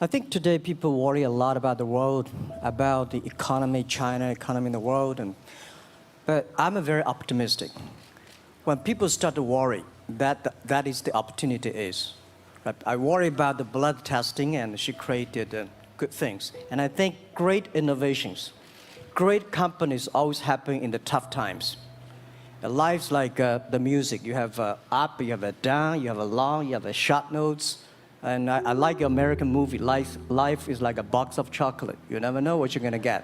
I think today people worry a lot about the world, about the economy, China, economy in the world, but I'm a very optimistic. When people start to worry, that is the opportunity is. Right? I worry about the blood testing, and she created good things. And I think great innovations, great companies always happen in the tough times. Life's like the music. You have up, you have a down, you have a long, you have a short notes. And I like your American movie. Life is like a box of chocolate. You never know what you're going to get,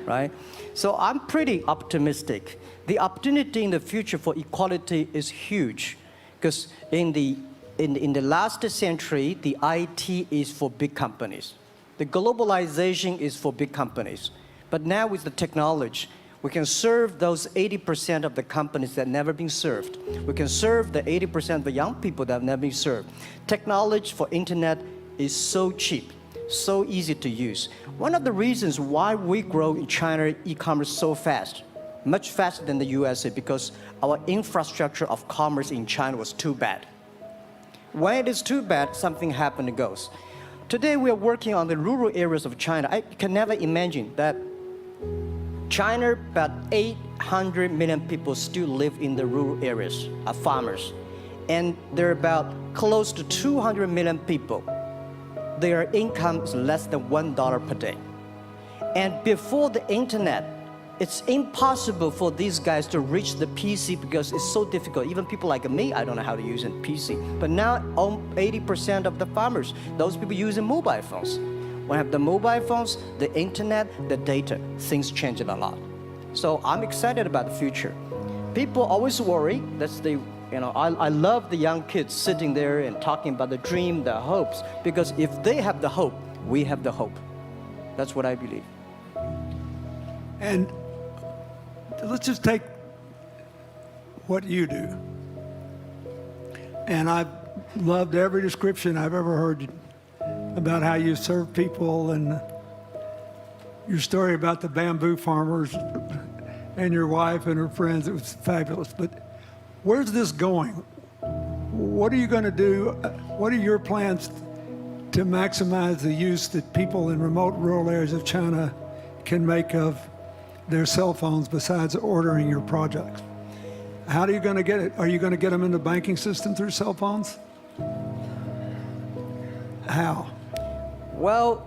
right? So I'm pretty optimistic. The opportunity in the future for equality is huge, because in the last century, the IT is for big companies. The globalization is for big companies. But now with the technology, we can serve those 80% of the companies that have never been served. We can serve the 80% of the young people that have never been served. Technology for internet is so cheap, so easy to use. One of the reasons why we grow in China e-commerce so fast, much faster than the USA, because our infrastructure of commerce in China was too bad. When it is too bad, something happens and goes. Today we are working on the rural areas of China. I can never imagine that China, about 800 million people still live in the rural areas, are farmers. And there are about close to 200 million people. Their income is less than $1 per day. And before the internet, it's impossible for these guys to reach the PC because it's so difficult. Even people like me, I don't know how to use a PC. But now, 80% of the farmers, those people using mobile phones. When I have the mobile phones, the internet, the data, things change a lot. So I'm excited about the future. People always worry. I love the young kids sitting there and talking about the dream, the hopes, because if they have the hope, we have the hope. That's what I believe. And let's just take what you do. And I've loved every description I've ever heard about how you serve people, and your story about the bamboo farmers and your wife and her friends. It was fabulous. But where's this going? What are you going to do? What are your plans to maximize the use that people in remote rural areas of China can make of their cell phones besides ordering your products? How are you going to get it? Are you going to get them in the banking system through cell phones? How? Well,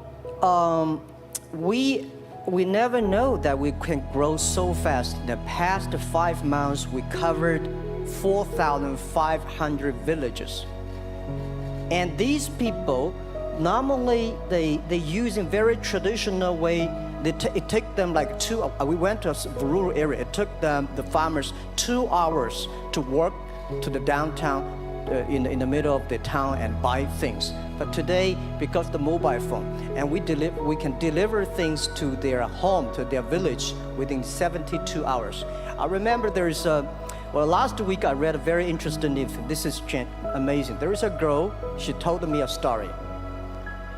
we never know that we can grow so fast. In the past 5 months, we covered 4,500 villages. And these people, normally they use in very traditional way. It took them like we went to a rural area. It took the farmers 2 hours to walk to the downtown in the middle of the town and buy things. But today, because the mobile phone, and we can deliver things to their home, to their village within 72 hours. I remember last week I read a very interesting thing. This is amazing. There is a girl, she told me a story.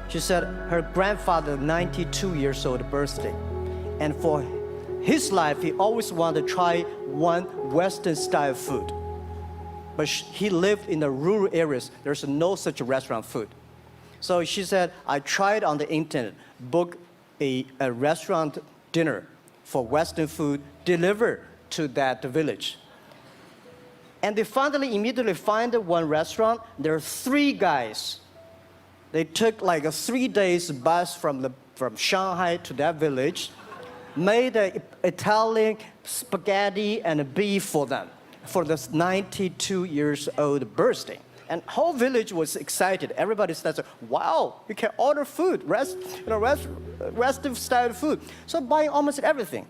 She said her grandfather, 92 years old birthday, and for his life, he always wanted to try one Western style food. But he lived in the rural areas. There's no such restaurant food. So she said, I tried on the internet, book a restaurant dinner for Western food, delivered to that village. And they finally immediately find one restaurant. There are 3 guys. They took like a 3 days bus from Shanghai to that village, made an Italian spaghetti and a beef for them for this 92 years old birthday. And whole village was excited. Everybody said, wow, you can order food, Western style food. So buying almost everything.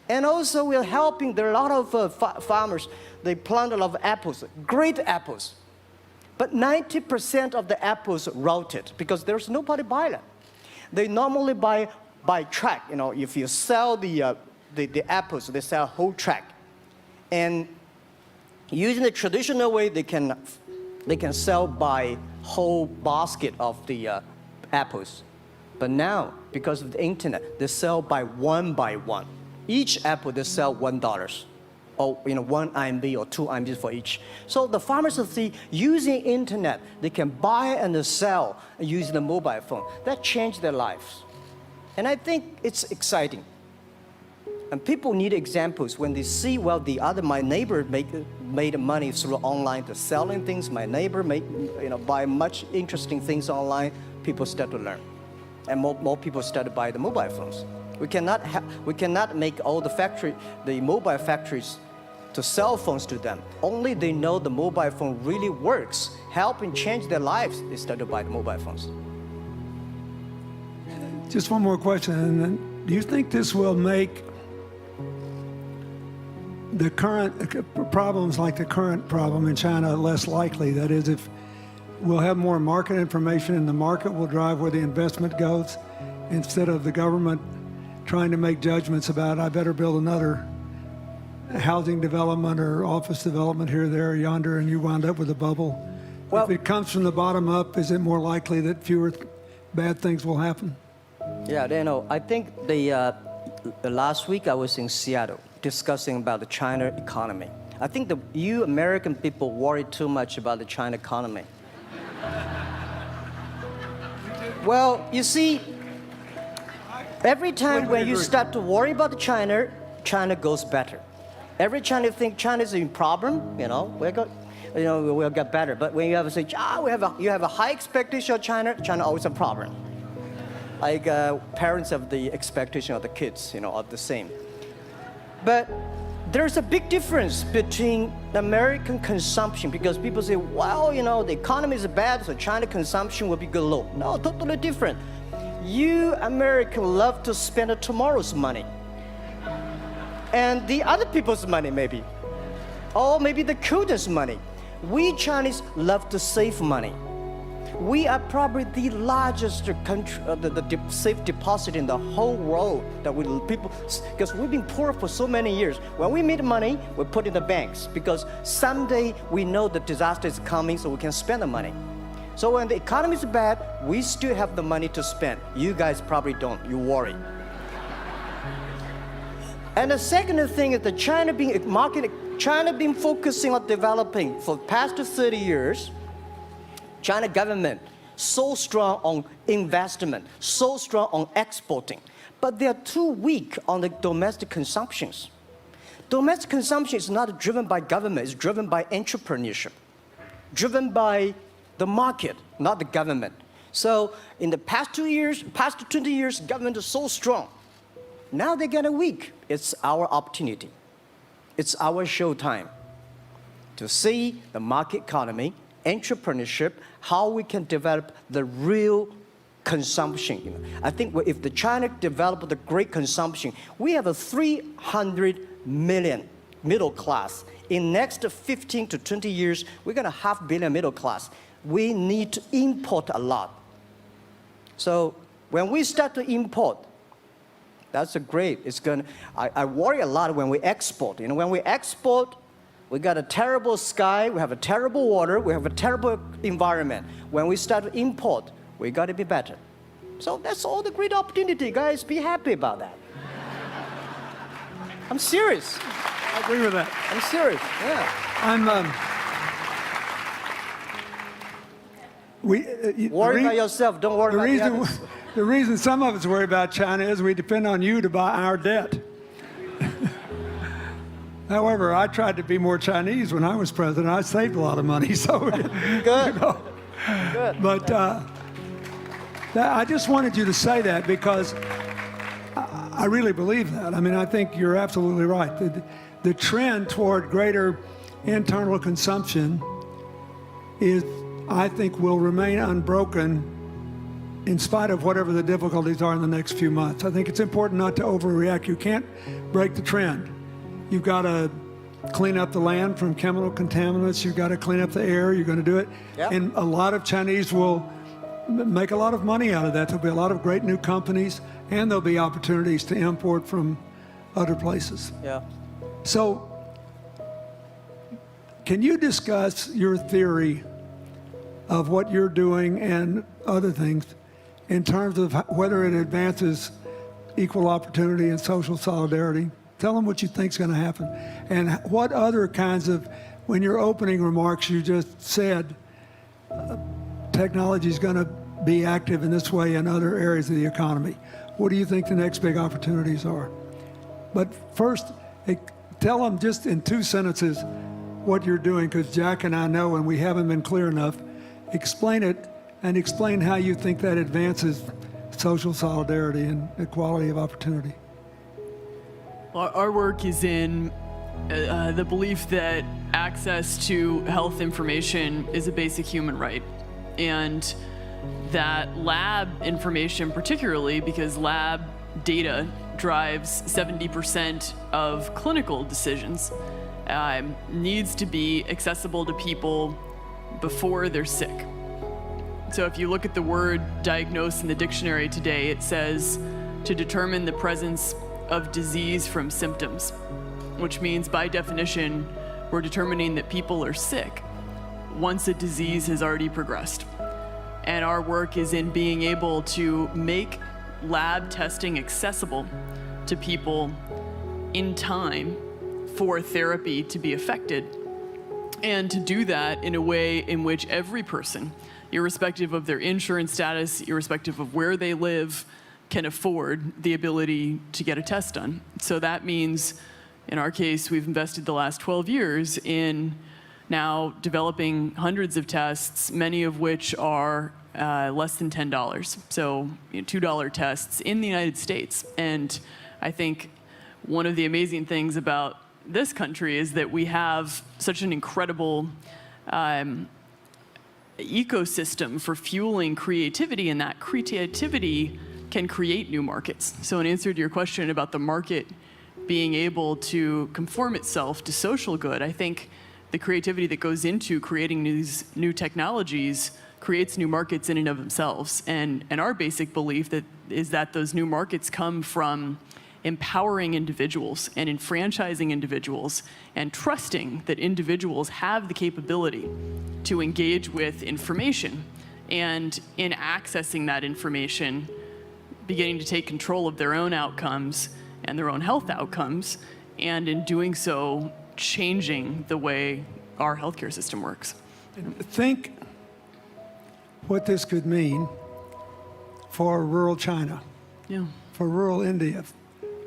And also we're helping, there are a lot of farmers, they plant a lot of apples, great apples. But 90% of the apples rotted because there's nobody buy them. They normally buy by track. If you sell the apples, they sell whole track. And using the traditional way, they can sell by whole basket of the apples. But now, because of the internet, they sell by one. Each apple, they sell $1. or 1 RMB or 2 RMB for each. So the farmers see using internet, they can buy and sell using the mobile phone. That changed their lives. And I think it's exciting. And people need examples when they see, well, my neighbor made money through online to selling things. My neighbor buy much interesting things online. People start to learn, and more people start to buy the mobile phones. We cannot make all the mobile factories to sell phones to them. Only they know the mobile phone really works, helping change their lives. They start to buy the mobile phones. Just one more question. And then, do you think this will make the current problems like the current problem in China less likely? That is, if we'll have more market information and the market will drive where the investment goes, instead of the government trying to make judgments about, I better build another housing development or office development here, there, or yonder, and you wound up with a bubble. Well, if it comes from the bottom up, is it more likely that fewer bad things will happen? Yeah, I think the last week I was in Seattle discussing about the China economy. I think you American people worry too much about the China economy. Well, you see, every time when you start to worry about China, China goes better. Every time you think China is in problem, we'll get better. But when you have to say, you have a high expectation of China, China always a problem. Like parents have the expectation of the kids, are the same. But there's a big difference between American consumption, because people say, well, the economy is bad, so China consumption will be good low. No, totally different. You Americans love to spend tomorrow's money. And the other people's money, maybe. Or maybe the children's money. We Chinese love to save money. We are probably the largest country, the safe deposit in the whole world because we've been poor for so many years. When we make money, we put in the banks because someday we know the disaster is coming, so we can spend the money. So when the economy is bad, we still have the money to spend. You guys probably don't. You worry. And the second thing is that China been focusing on developing for the past 30 years. China government so strong on investment, so strong on exporting, but they are too weak on the domestic consumptions. Domestic consumption is not driven by government, it's driven by entrepreneurship, driven by the market, not the government. So in the past 20 years, government is so strong. Now they're getting weak. It's our opportunity. It's our showtime to see the market economy, entrepreneurship, how we can develop the real consumption. I think if the China develop the great consumption, we have a 300 million middle class. In next 15 to 20 years, we're going to have 500 million middle class. We need to import a lot. So when we start to import, that's a great. I worry a lot when we export. When we export, we got a terrible sky, we have a terrible water, we have a terrible environment. When we start to import, we got to be better. So that's all the great opportunity, guys. Be happy about that. I'm serious. I agree with that. I'm serious. Yeah. Worry about yourself. Don't worry about the others. The reason some of us worry about China is we depend on you to buy our debt. However, I tried to be more Chinese when I was president. I saved a lot of money, so good. Good. But I just wanted you to say that because I really believe that. I mean, I think you're absolutely right. The trend toward greater internal consumption I think, will remain unbroken in spite of whatever the difficulties are in the next few months. I think it's important not to overreact. You can't break the trend. You've got to clean up the land from chemical contaminants. You've got to clean up the air. You're going to do it. Yep. And a lot of Chinese will make a lot of money out of that. There'll be a lot of great new companies, and there'll be opportunities to import from other places. Yeah. So can you discuss your theory of what you're doing and other things in terms of whether it advances equal opportunity and social solidarity? Tell them what you think's going to happen. And what other kinds of, when your opening remarks, you just said technology is going to be active in this way in other areas of the economy. What do you think the next big opportunities are? But first, tell them just in 2 sentences what you're doing, because Jack and I know, and we haven't been clear enough. Explain it, and explain how you think that advances social solidarity and equality of opportunity. Our work is in the belief that access to health information is a basic human right, and that lab information, particularly because lab data drives 70% of clinical decisions, needs to be accessible to people before they're sick. So if you look at the word diagnose in the dictionary today, it says to determine the presence of disease from symptoms, which means by definition, we're determining that people are sick once a disease has already progressed. And our work is in being able to make lab testing accessible to people in time for therapy to be effected, and to do that in a way in which every person, irrespective of their insurance status, irrespective of where they live, can afford the ability to get a test done. So that means, in our case, we've invested the last 12 years in now developing hundreds of tests, many of which are less than $10. So $2 tests in the United States. And I think one of the amazing things about this country is that we have such an incredible ecosystem for fueling creativity, and that creativity can create new markets. So in answer to your question about the market being able to conform itself to social good, I think the creativity that goes into creating these new technologies creates new markets in and of themselves. And our basic belief is that those new markets come from empowering individuals and enfranchising individuals and trusting that individuals have the capability to engage with information, and in accessing that information, beginning to take control of their own outcomes and their own health outcomes, and in doing so, changing the way our healthcare system works. Think what this could mean for rural China, for rural India,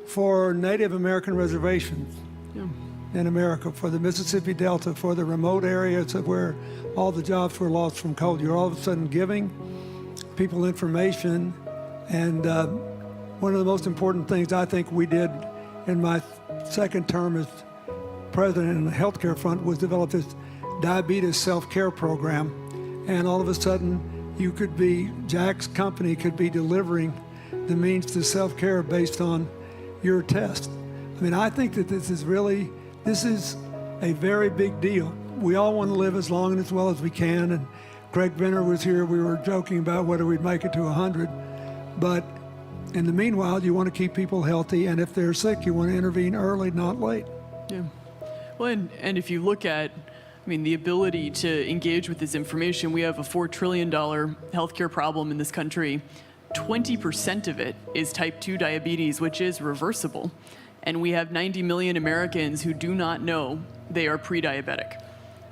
for Native American reservations in America, for the Mississippi Delta, for the remote areas of where all the jobs were lost from coal. You're all of a sudden giving people information. And one of the most important things I think we did in my second term as president in the healthcare front was develop this diabetes self-care program. And all of a sudden, Jack's company could be delivering the means to self-care based on your test. I mean, I think that this is a very big deal. We all want to live as long and as well as we can. And Craig Venner was here. We were joking about whether we'd make it to 100. But in the meanwhile, you want to keep people healthy. And if they're sick, you want to intervene early, not late. Yeah. Well, and if you look at, the ability to engage with this information, we have a $4 trillion healthcare problem in this country. 20% of it is type 2 diabetes, which is reversible. And we have 90 million Americans who do not know they are pre-diabetic.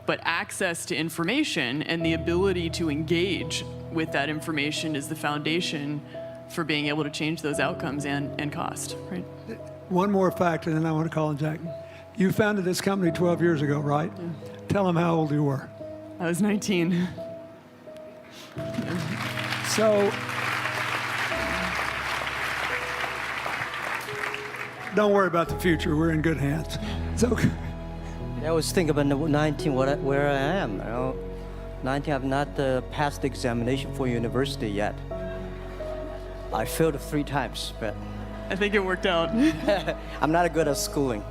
But access to information and the ability to engage with that information is the foundation for being able to change those outcomes and cost, right? One more fact, and then I want to call on Jack. You founded this company 12 years ago, right? Yeah. Tell them how old you were. I was 19. So, don't worry about the future. We're in good hands. So, I was thinking about 19, where I am. 19, I've not passed the examination for university yet. I failed 3 times, but I think it worked out. I'm not good at schooling.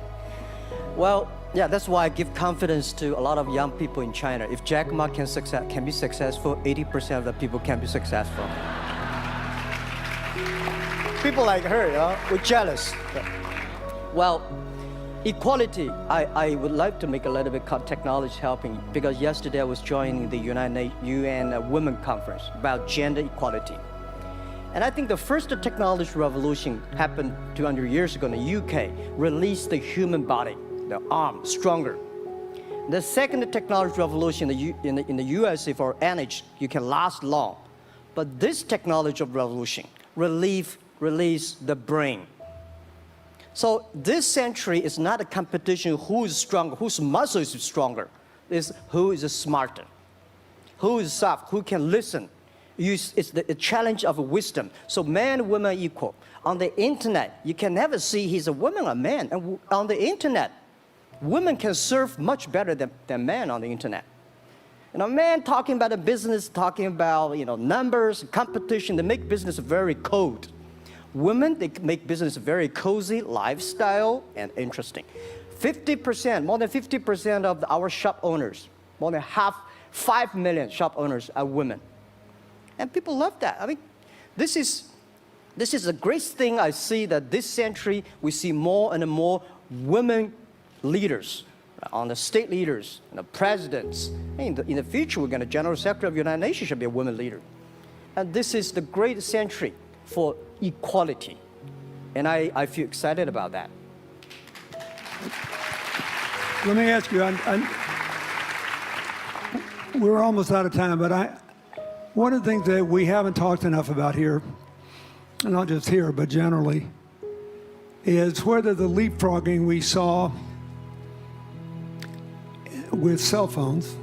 Well, yeah, that's why I give confidence to a lot of young people in China. If Jack Ma can be successful, 80% of the people can be successful. People like her, we're jealous. Well, equality, I would like to make a little bit technology helping, because yesterday I was joining the UN Women Conference about gender equality. And I think the first technology revolution happened 200 years ago in the UK, released the human body, the arm, stronger. The second technology revolution in the USA for energy, you can last long. But this technology of revolution release the brain. So this century is not a competition who is stronger, whose muscle is stronger. It's who is smarter, who is soft, who can listen. It's the challenge of wisdom. So man and woman are equal. On the internet, you can never see he's a woman or man. And on the internet, women can serve much better than men on the internet. And a man talking about a business, talking about numbers, competition, they make business very cold. Women, they make business very cozy, lifestyle, and interesting. 50%, more than 50% of our shop owners, more than 5 million shop owners are women. And people love that. I mean, this is a great thing I see that this century we see more and more women leaders, on the state leaders, the presidents. In the future, we're going to General Secretary of the United Nations should be a woman leader. And this is the great century for equality. And I feel excited about that. Let me ask you, we're almost out of time, but one of the things that we haven't talked enough about here, and not just here, but generally, is whether the leapfrogging we saw with cell phones,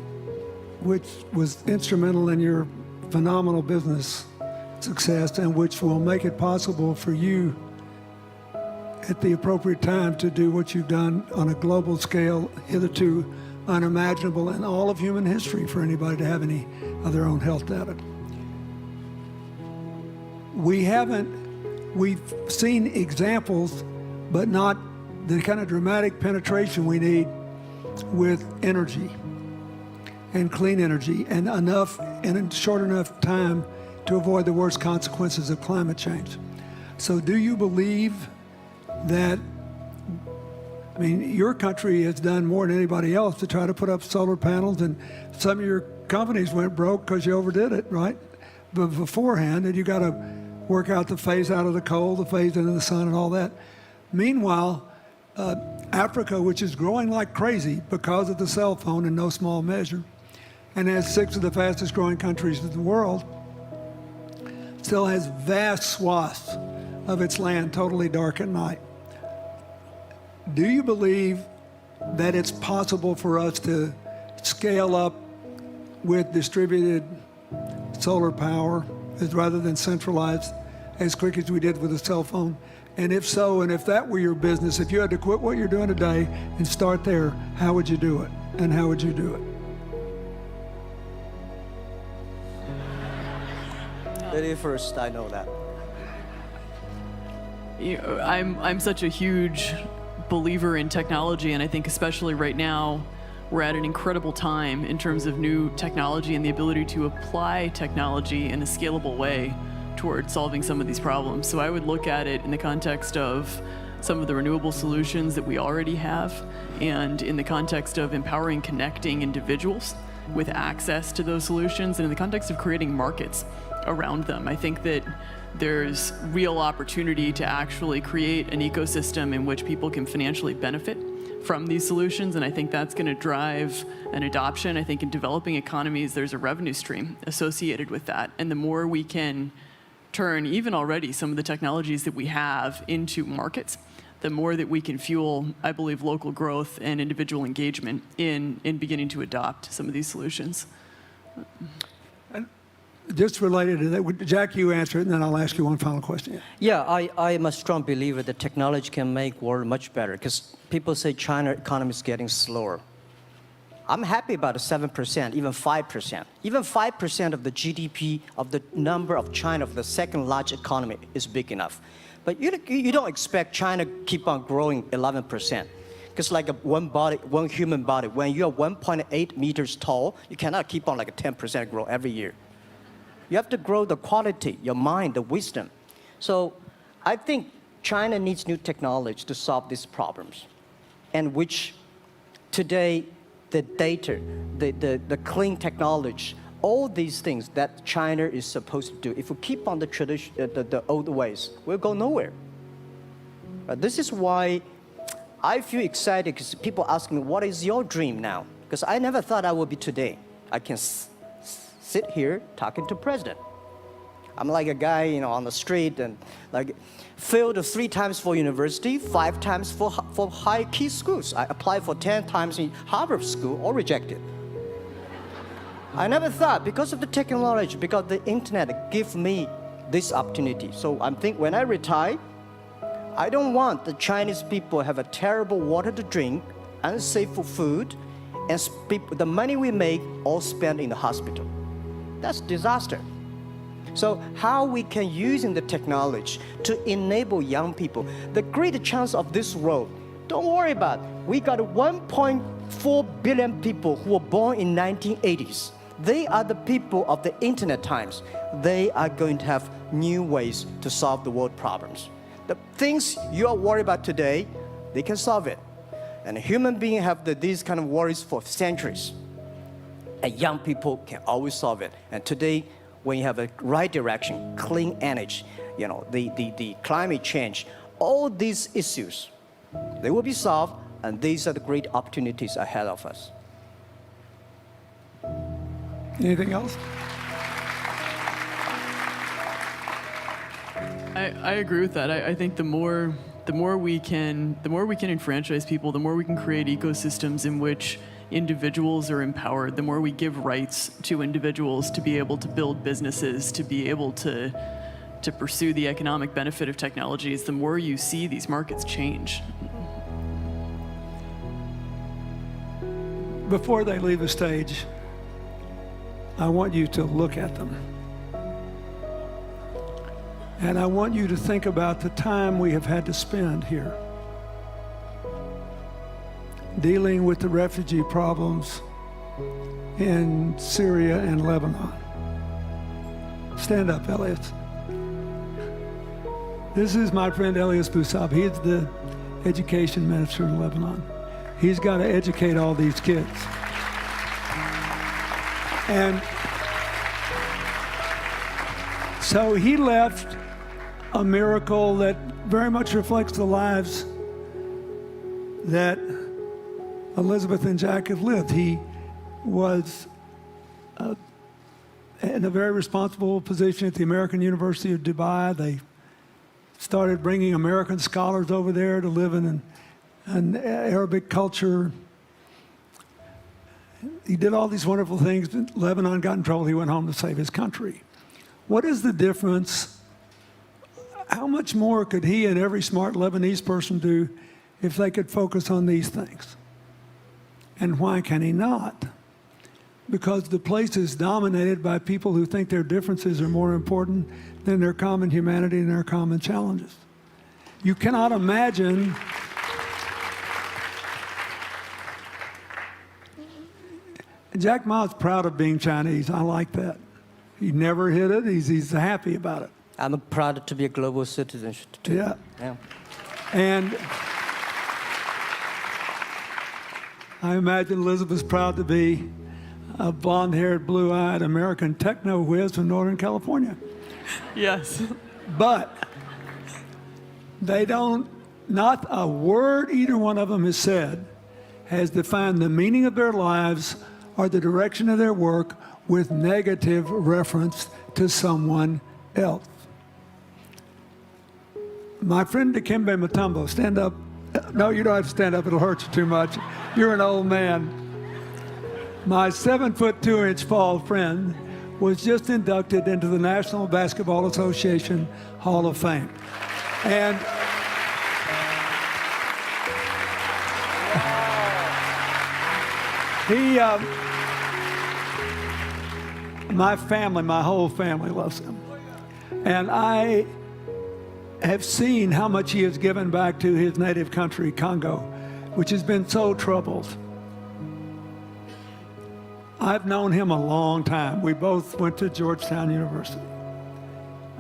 which was instrumental in your phenomenal business success and which will make it possible for you at the appropriate time to do what you've done on a global scale, hitherto unimaginable in all of human history for anybody to have any of their own health data. We've seen examples, but not the kind of dramatic penetration we need with energy and clean energy and enough in a short enough time to avoid the worst consequences of climate change. So do you believe that, I mean, your country has done more than anybody else to try to put up solar panels, and some of your companies went broke because you overdid it, right? But beforehand, and you got to work out the phase out of the coal, the phase into the sun and all that. Meanwhile, Africa, which is growing like crazy because of the cell phone in no small measure, and has 6 of the fastest growing countries in the world, still has vast swaths of its land totally dark at night. Do you believe that it's possible for us to scale up with distributed solar power rather than centralized as quick as we did with the cell phone? And if so, and if that were your business, if you had to quit what you're doing today and start there, how would you do it? And how would you do it? Lady first, I know that. I'm such a huge believer in technology, and I think especially right now, we're at an incredible time in terms of new technology and the ability to apply technology in a scalable way towards solving some of these problems. So I would look at it in the context of some of the renewable solutions that we already have, and in the context of empowering, connecting individuals with access to those solutions, and in the context of creating markets around them. I think that there's real opportunity to actually create an ecosystem in which people can financially benefit from these solutions, and I think that's going to drive an adoption. I think in developing economies, there's a revenue stream associated with that, and the more we can turn even already some of the technologies that we have into markets, the more that we can fuel, I believe, local growth and individual engagement in beginning to adopt some of these solutions. Just related to that, Jack, you answer it, and then I'll ask you one final question. Yeah, I am a strong believer that technology can make world much better, because people say China economy is getting slower. I'm happy about the 7%, even 5%. Even 5% of the GDP of the number of China, of the second largest economy, is big enough. But you don't expect China keep on growing 11%. Because like one human body, when you're 1.8 meters tall, you cannot keep on like a 10% grow every year. You have to grow the quality, your mind, the wisdom. So I think China needs new technology to solve these problems, and which today the data, the clean technology, all these things that China is supposed to do, if we keep on the tradition, the old ways, we'll go nowhere. This is why I feel excited, because people ask me, what is your dream now? Because I never thought I would be today. I can sit here talking to president. I'm like a guy, on the street and like failed 3 times for university, 5 times for high key schools. I applied for 10 times in Harvard school, all rejected. I never thought, because of the technology, because the internet give me this opportunity. So I'm think when I retire, I don't want the Chinese people have a terrible water to drink, unsafe for food, and the money we make all spent in the hospital. That's disaster. So how we can using the technology to enable young people, the great chance of this world, don't worry about it. We got 1.4 billion people who were born in 1980s. They are the people of the internet times. They are going to have new ways to solve the world problems. The things you are worried about today, they can solve it. And human beings have these kind of worries for centuries. And young people can always solve it. And today, when you have a right direction, clean energy, the climate change, all these issues, they will be solved, and these are the great opportunities ahead of us. Anything else? I agree with that. I think the more we can enfranchise people, the more we can create ecosystems in which individuals are empowered, the more we give rights to individuals to be able to build businesses, to be able to pursue the economic benefit of technologies, the more you see these markets change. Before they leave the stage, I want you to look at them. And I want you to think about the time we have had to spend here dealing with the refugee problems in Syria and Lebanon. Stand up, Elias. This is my friend Elias Bousab. He is the education minister in Lebanon. He's got to educate all these kids. And so he left a miracle that very much reflects the lives that Elizabeth and Jack have lived. He was in a very responsible position at the American University of Dubai. They started bringing American scholars over there to live in an Arabic culture. He did all these wonderful things. Lebanon got in trouble. He went home to save his country. What is the difference? How much more could he and every smart Lebanese person do if they could focus on these things? And why can he not? Because the place is dominated by people who think their differences are more important than their common humanity and their common challenges. You cannot imagine Jack Ma's proud of being Chinese. I like that. He never hid it. He's happy about it. I'm proud to be a global citizen too. Yeah. Yeah. And I imagine Elizabeth's proud to be a blonde-haired, blue-eyed American techno whiz from Northern California. Yes. But they don't, not a word either one of them has said has defined the meaning of their lives or the direction of their work with negative reference to someone else. My friend Dikembe Mutombo, stand up. No, you don't have to stand up. It'll hurt you too much. You're an old man. My 7'2" tall friend was just inducted into the National Basketball Association Hall of Fame. And he, my family, my whole family loves him. And I have seen how much he has given back to his native country, Congo, which has been so troubled. I've known him a long time. We both went to Georgetown University.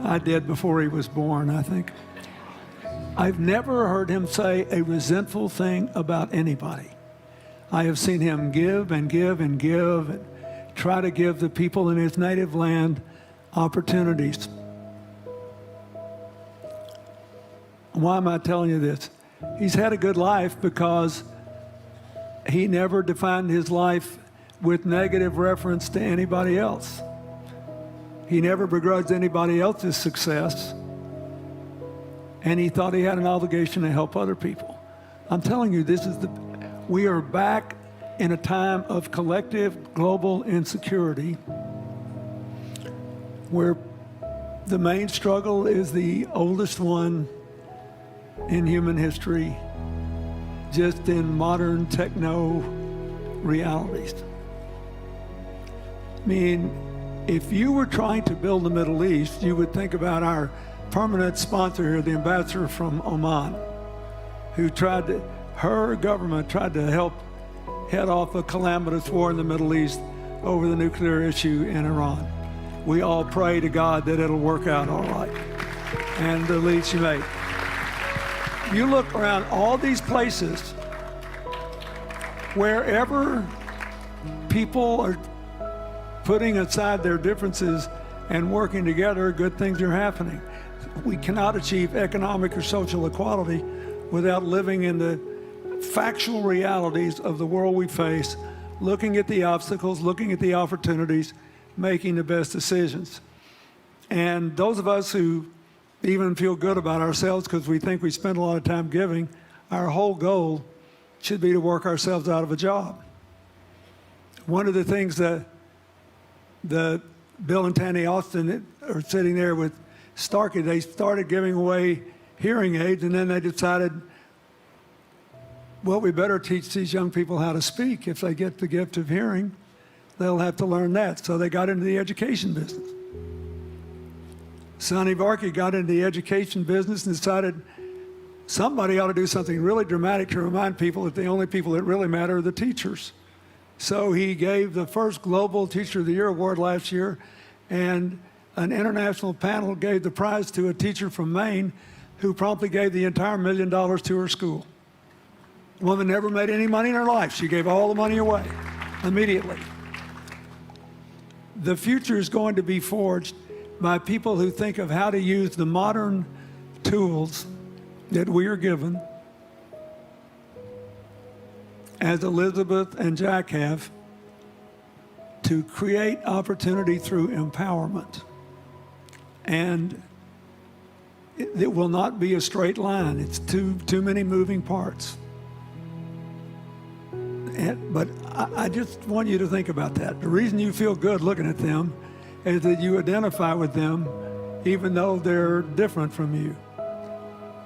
I did before he was born, I think. I've never heard him say a resentful thing about anybody. I have seen him give and give and give, and try to give the people in his native land opportunities. Why am I telling you this? He's had a good life because he never defined his life with negative reference to anybody else. He never begrudged anybody else's success, and he thought he had an obligation to help other people. I'm telling you, we are back in a time of collective global insecurity where the main struggle is the oldest one in human history, just in modern techno realities. I mean, if you were trying to build the Middle East, you would think about our permanent sponsor here, the ambassador from Oman, who her government tried to help head off a calamitous war in the Middle East over the nuclear issue in Iran. We all pray to God that it'll work out all right, and the lead she made. You look around all these places, wherever people are putting aside their differences and working together, good things are happening. We cannot achieve economic or social equality without living in the factual realities of the world we face, looking at the obstacles, looking at the opportunities, making the best decisions. And those of us who even feel good about ourselves because we think we spend a lot of time giving, our whole goal should be to work ourselves out of a job. One of the things that Bill and Tanny Austin are sitting there with Starkey, they started giving away hearing aids, and then they decided, well, we better teach these young people how to speak. If they get the gift of hearing, they'll have to learn that. So they got into the education business. Sonny Varkey got into the education business and decided somebody ought to do something really dramatic to remind people that the only people that really matter are the teachers. So he gave the first Global Teacher of the Year award last year, and an international panel gave the prize to a teacher from Maine who promptly gave the entire $1 million to her school. The woman never made any money in her life. She gave all the money away immediately. The future is going to be forged by people who think of how to use the modern tools that we are given, as Elizabeth and Jack have, to create opportunity through empowerment. And it will not be a straight line. It's too many moving parts. But I just want you to think about that. The reason you feel good looking at them is that you identify with them even though they're different from you.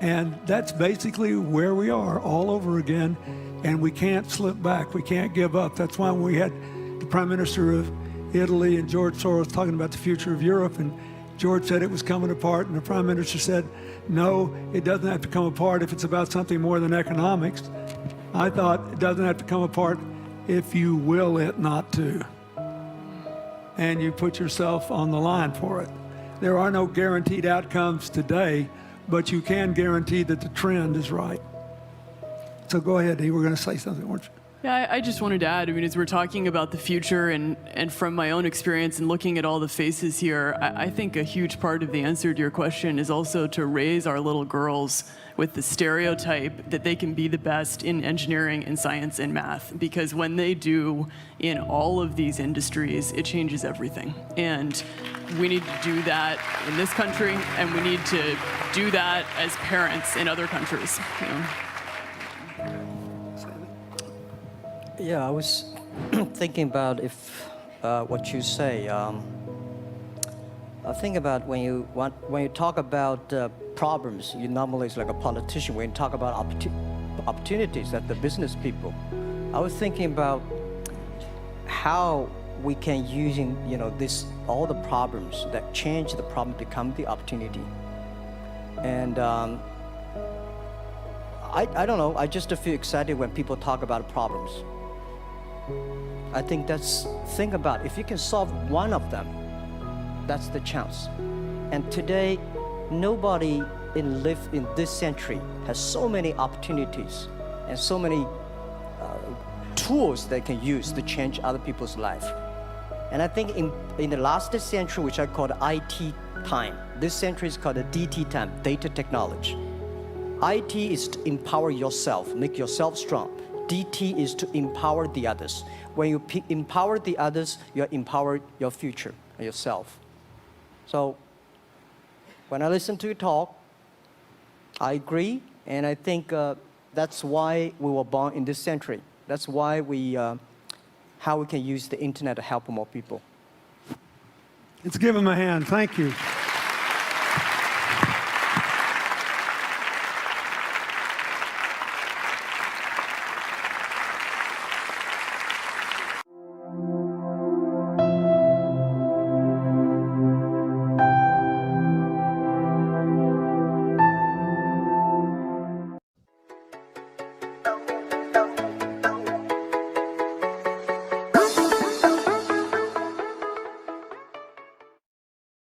And that's basically where we are all over again, and we can't slip back. We can't give up. That's why when we had the Prime Minister of Italy and George Soros talking about the future of Europe, and George said it was coming apart, and the Prime Minister said, no, it doesn't have to come apart if it's about something more than economics. I thought it doesn't have to come apart if you will it not to, and you put yourself on the line for it. There are no guaranteed outcomes today, but you can guarantee that the trend is right. So go ahead, you were going to say something, weren't you? Yeah, I just wanted to add, I mean, as we're talking about the future and from my own experience and looking at all the faces here, I think a huge part of the answer to your question is also to raise our little girls with the stereotype that they can be the best in engineering and science and math, because when they do in all of these industries, it changes everything. And we need to do that in this country, and we need to do that as parents in other countries. You know? Yeah, I was thinking about if what you say. I think about when you talk about problems, you normally, it's like a politician. When you talk about opportunities, that the business people, I was thinking about how we can using all the problems that change the problem become the opportunity. And I don't know. I just feel excited when people talk about problems. I think think about if you can solve one of them, that's the chance. And today, nobody in this century has so many opportunities and so many tools they can use to change other people's life. And I think in the last century, which I call the IT time, this century is called the DT time, data technology. IT is to empower yourself, make yourself strong. DT is to empower the others. When you empower the others, you empower your future, yourself. So when I listen to you talk, I agree, and I think that's why we were born in this century. That's why how we can use the internet to help more people. Let's give him a hand. Thank you.